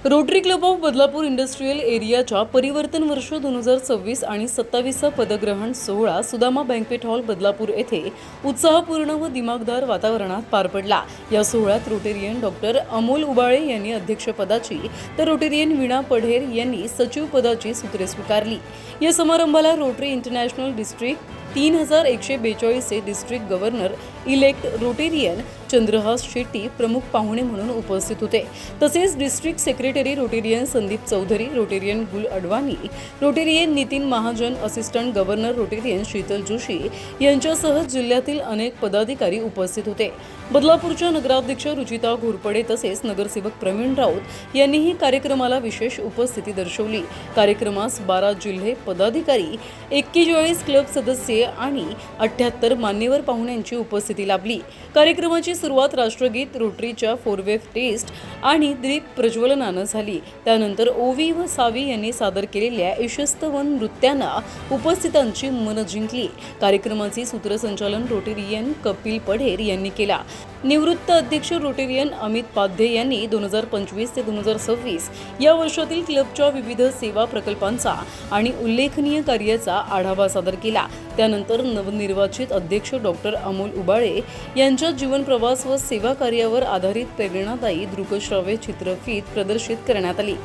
Rotary club of Badlapur industrial एरियाच्या परिवर्तन वर्ष 2026 आणि 27चा पदग्रहण सोहळा सुदामा बँक्वेट हॉल बदलापूर येथे उत्साहपूर्ण व दिमागदार वातावरणात पार पडला। या सोहळ्यात रोटेरियन डॉक्टर अमोल उबाळे यांनी अध्यक्षपदाची तर रोटेरियन वीणा पढेर यांनी सचिव पदाची सूत्रे स्वीकारली। या समारंभाला Rotary International district 3142 district governor elect Rotarian Chandrahas Shetty प्रमुख पाहुणे म्हणून उपस्थित होते। तसेच district secretary Rotarian Sandeep Chaudhari, Rotarian Gul Advani, Rotarian Nitin Mahajan, assistant governor Rotarian Sheetal Joshi यांच्यासह जिल्ह्यातील अनेक पदाधिकारी उपस्थित होते। बदलापूरच्या नगराध्यक्ष रुचिता घोरपडे तसेच नगरसेवक प्रवीण राऊत यांनीही कार्यक्रमाला विशेष उपस्थिती दर्शवली। कार्यक्रमास 12 जिल्हे पदाधिकारी, 41 क्लब सदस्य आणि 78 मान्यवर पाहुण्यांची उपस्थिती लाभली। कार्यक्रमाची सुरुवात राष्ट्रगीत, रोटरीच्या 4वेव्ह टेस्ट आणि दीप प्रज्वलनानं झाली। त्यानंतर ओवी व सावी यांनी सादर केलेल्या यशस्तवन नृत्यानं उपस्थितांची मनं जिंकली। कार्यक्रमाचे सूत्रसंचालन रोटेरियन कपिल पढेर यांनी केला। निवृत्त अध्यक्ष रोटेरियन अमित पाध्ये यांनी 2025 ते 2026 या वर्षातील क्लबच्या विविध सेवा प्रकल्पांचा आणि उल्लेखनीय कार्याचा आढावा सादर केला। त्यानंतर नवनिर्वाचित अध्यक्ष डॉक्टर अमोल उबाळे यांच्या जीवन प्रवास व सेवा कार्यावर आधारित प्रेरणादायी दृकश्राव्य चित्रफीत प्रदर्शित करण्यात आली।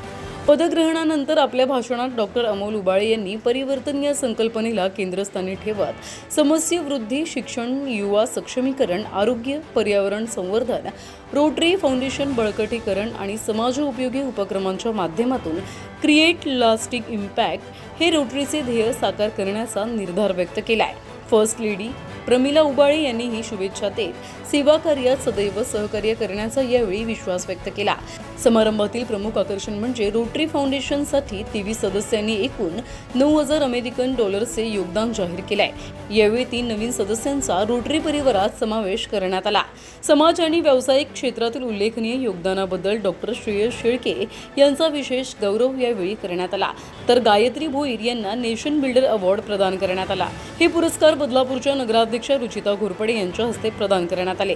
पदग्रहणानंतर आपल्या भाषणात डॉक्टर अमोल उबाळे यांनी परिवर्तन या संकल्पनेला केंद्रस्थानी ठेवत समस्या वृद्धी, शिक्षण, युवा सक्षमीकरण, आरोग्य, पर्यावरण संवर्धन, रोटरी फाउंडेशन बळकटीकरण आणि समाजोपयोगी उपक्रमांच्या माध्यमातून क्रिएट लास्टिंग इम्पॅक्ट हे रोटरीचे ध्येय साकार करण्याचा निर्धार व्यक्त केलाय। फर्स्ट लेडी प्रमिला उबाळे यांनीही शुभेच्छा देत सेवा कार्यात सदैव सहकार्य करण्याचा यावेळी विश्वास व्यक्त केला। समारंभातील प्रमुख आकर्षण म्हणजे रोटरी फाउंडेशनसाठी 23 सदस्यांनी एकूण $9,000 योगदान जाहीर केलंय। यावेळी 3 नवीन सदस्यांचा रोटरी परिवारात समावेश करण्यात आला। समाज आणि व्यावसायिक क्षेत्रातील उल्लेखनीय योगदानाबद्दल डॉक्टर श्रेयस शेळके यांचा विशेष गौरव यावेळी करण्यात आला। तर गायत्री भोईर यांना नेशन बिल्डर अवॉर्ड प्रदान करण्यात आला। हे पुरस्कार बदलापूरच्या नगराध्यक्ष रुचिता घोरपडे यांच्या हस्ते प्रदान करण्यात आले।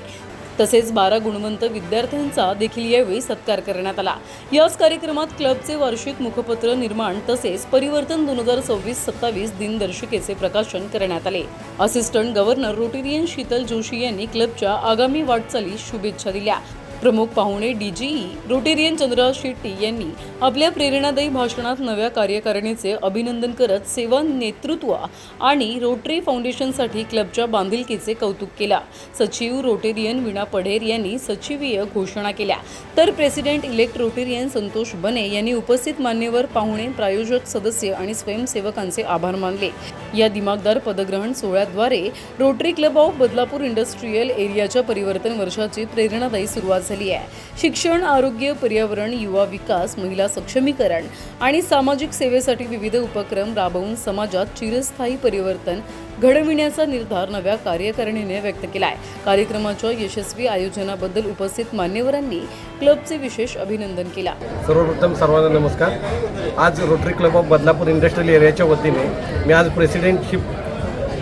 तसेच 12 गुणवंत विद्यार्थ्यांचा देखील यावेळी सत्कार करण्यात आला। याच कार्यक्रमात क्लबचे वार्षिक मुखपत्र निर्माण तसेच परिवर्तन 2026-27 दिनदर्शिकेचे प्रकाशन करण्यात आले। Assistant governor Rotarian Sheetal Joshi यांनी क्लबच्या आगामी वाटचालीस शुभेच्छा दिल्या। प्रमुख पाहुणे डीजीई रोटेरियन चंद्रहास शेट्टी यांनी आपल्या प्रेरणादायी भाषणात नव्या कार्यकारिणीचे अभिनंदन करत सेवा नेतृत्व आणि रोटरी फाउंडेशनसाठी क्लबच्या बांधिलकीचे कौतुक केला। सचिव रोटेरियन वीणा पढेर यांनी सचिवीय घोषणा केल्या, तर प्रेसिडेंट इलेक्ट रोटेरियन संतोष बने यांनी उपस्थित मान्यवर पाहुणे, प्रायोजक सदस्य आणि स्वयंसेवकांचे आभार मानले। या दिमागदार पदग्रहण सोहळ्याद्वारे Rotary club of Badlapur industrial एरियाच्या परिवर्तन वर्षाची प्रेरणादायी सुरुवात झाली आहे। शिक्षण, आरोग्य, पर्यावरण, युवा विकास, महिला सक्षमीकरण आणि सामाजिक सेवेसाठी विविध उपक्रम राबवून समाजात चिरस्थायी परिवर्तन घडविण्याचा निर्धार नव्या कार्यकारिणीने व्यक्त केलाय। कार्यक्रमाच्या यशस्वी आयोजनाबद्दल उपस्थित मान्यवरांनी क्लबचे विशेष अभिनंदन केला। सर्वप्रथम सर्वांना नमस्कार। आज rotary club of Badlapur industrial एरियाच्या वतीने मी आज प्रेसिडेंटशिप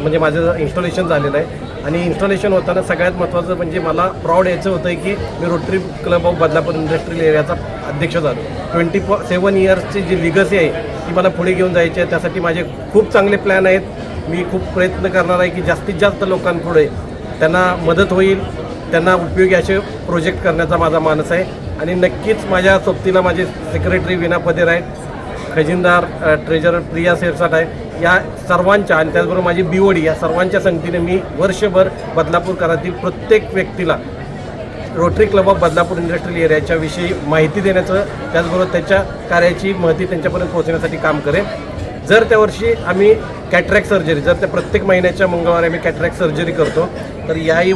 म्हणजे माझं इन्स्टॉलेशन झालेलं आहे आणि इन्स्टॉलेशन होताना सगळ्यात महत्त्वाचं म्हणजे मला प्राऊड यायचं होतं की मी Rotary club of Badlapur industrial एरियाचा अध्यक्ष झालो। 27 इयर्सची जी लिगसी आहे ती मला पुढे घेऊन जायची आहे। त्यासाठी माझे खूप चांगले प्लॅन आहेत। मी खूप प्रयत्न करणार आहे की जास्तीत जास्त लोकांपुढे त्यांना मदत होईल, त्यांना उपयोगी असे प्रोजेक्ट करण्याचा माझा मानस आहे। आणि नक्कीच माझ्या सोबतीला माझे सेक्रेटरी वीणा पढेर आहेत, खजिनदार ट्रेजरर प्रिया सेरसाट आहे। या सर्वांच्या आणि त्याचबरोबर माझी बीओडी या सर्वांच्या संगतीने मी वर्षभर बदलापूरकरातील प्रत्येक व्यक्तीला rotary club of Badlapur industrial एरियाच्या विषयी माहिती देण्याचं, त्याचबरोबर त्याच्या कार्याची माहिती त्यांच्यापर्यंत पोहोचण्यासाठी काम करेन। जर त्या वर्षी आम्ही कॅटरॅक्ट सर्जरी, जर त्या प्रत्येक महिन्याच्या मंगळवारी आम्ही कॅटरॅक्ट सर्जरी करतो, तर याही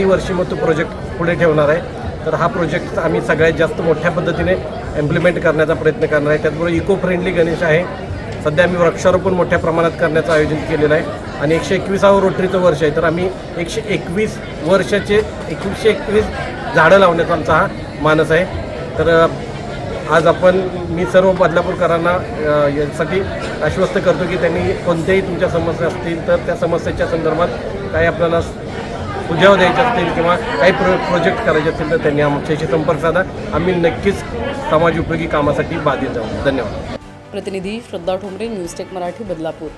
वर्षी मग तो प्रोजेक्ट पुढे ठेवणार आहे। तर हा प्रोजेक्ट आम्ही सगळ्यात जास्त मोठ्या पद्धतीने इम्प्लिमेंट करण्याचा प्रयत्न करणार आहे। त्याचबरोबर इको फ्रेंडली गणेश आहे। सध्या आम्ही वृक्षारोपण मोठ्या प्रमाणात करण्याचं आयोजन केलेलं आहे आणि 121वं रोटरीचं वर्ष आहे, तर आम्ही 121 वर्षाचे 121 झाडं लावण्याचा आमचा हा मानस आहे। तर आज मी सर्व बदलापूरकरांना यासाठी आश्वस्त करतो की त्यांनी कोणत्याही तुमच्या समस्या असतील तर त्या समस्येच्या संदर्भात काही आपल्याला सुझाव द्यायचे असतील किंवा काही प्रोजेक्ट करायचे असतील तर त्यांनी आमच्याशी संपर्क साधा. आम्ही नक्कीच समाज उपयोगी कामासाठी बाधित जाऊ. धन्यवाद. प्रतिनिधी श्रद्धा ठोंबरे, न्यूज टेक मराठी, बदलापूर.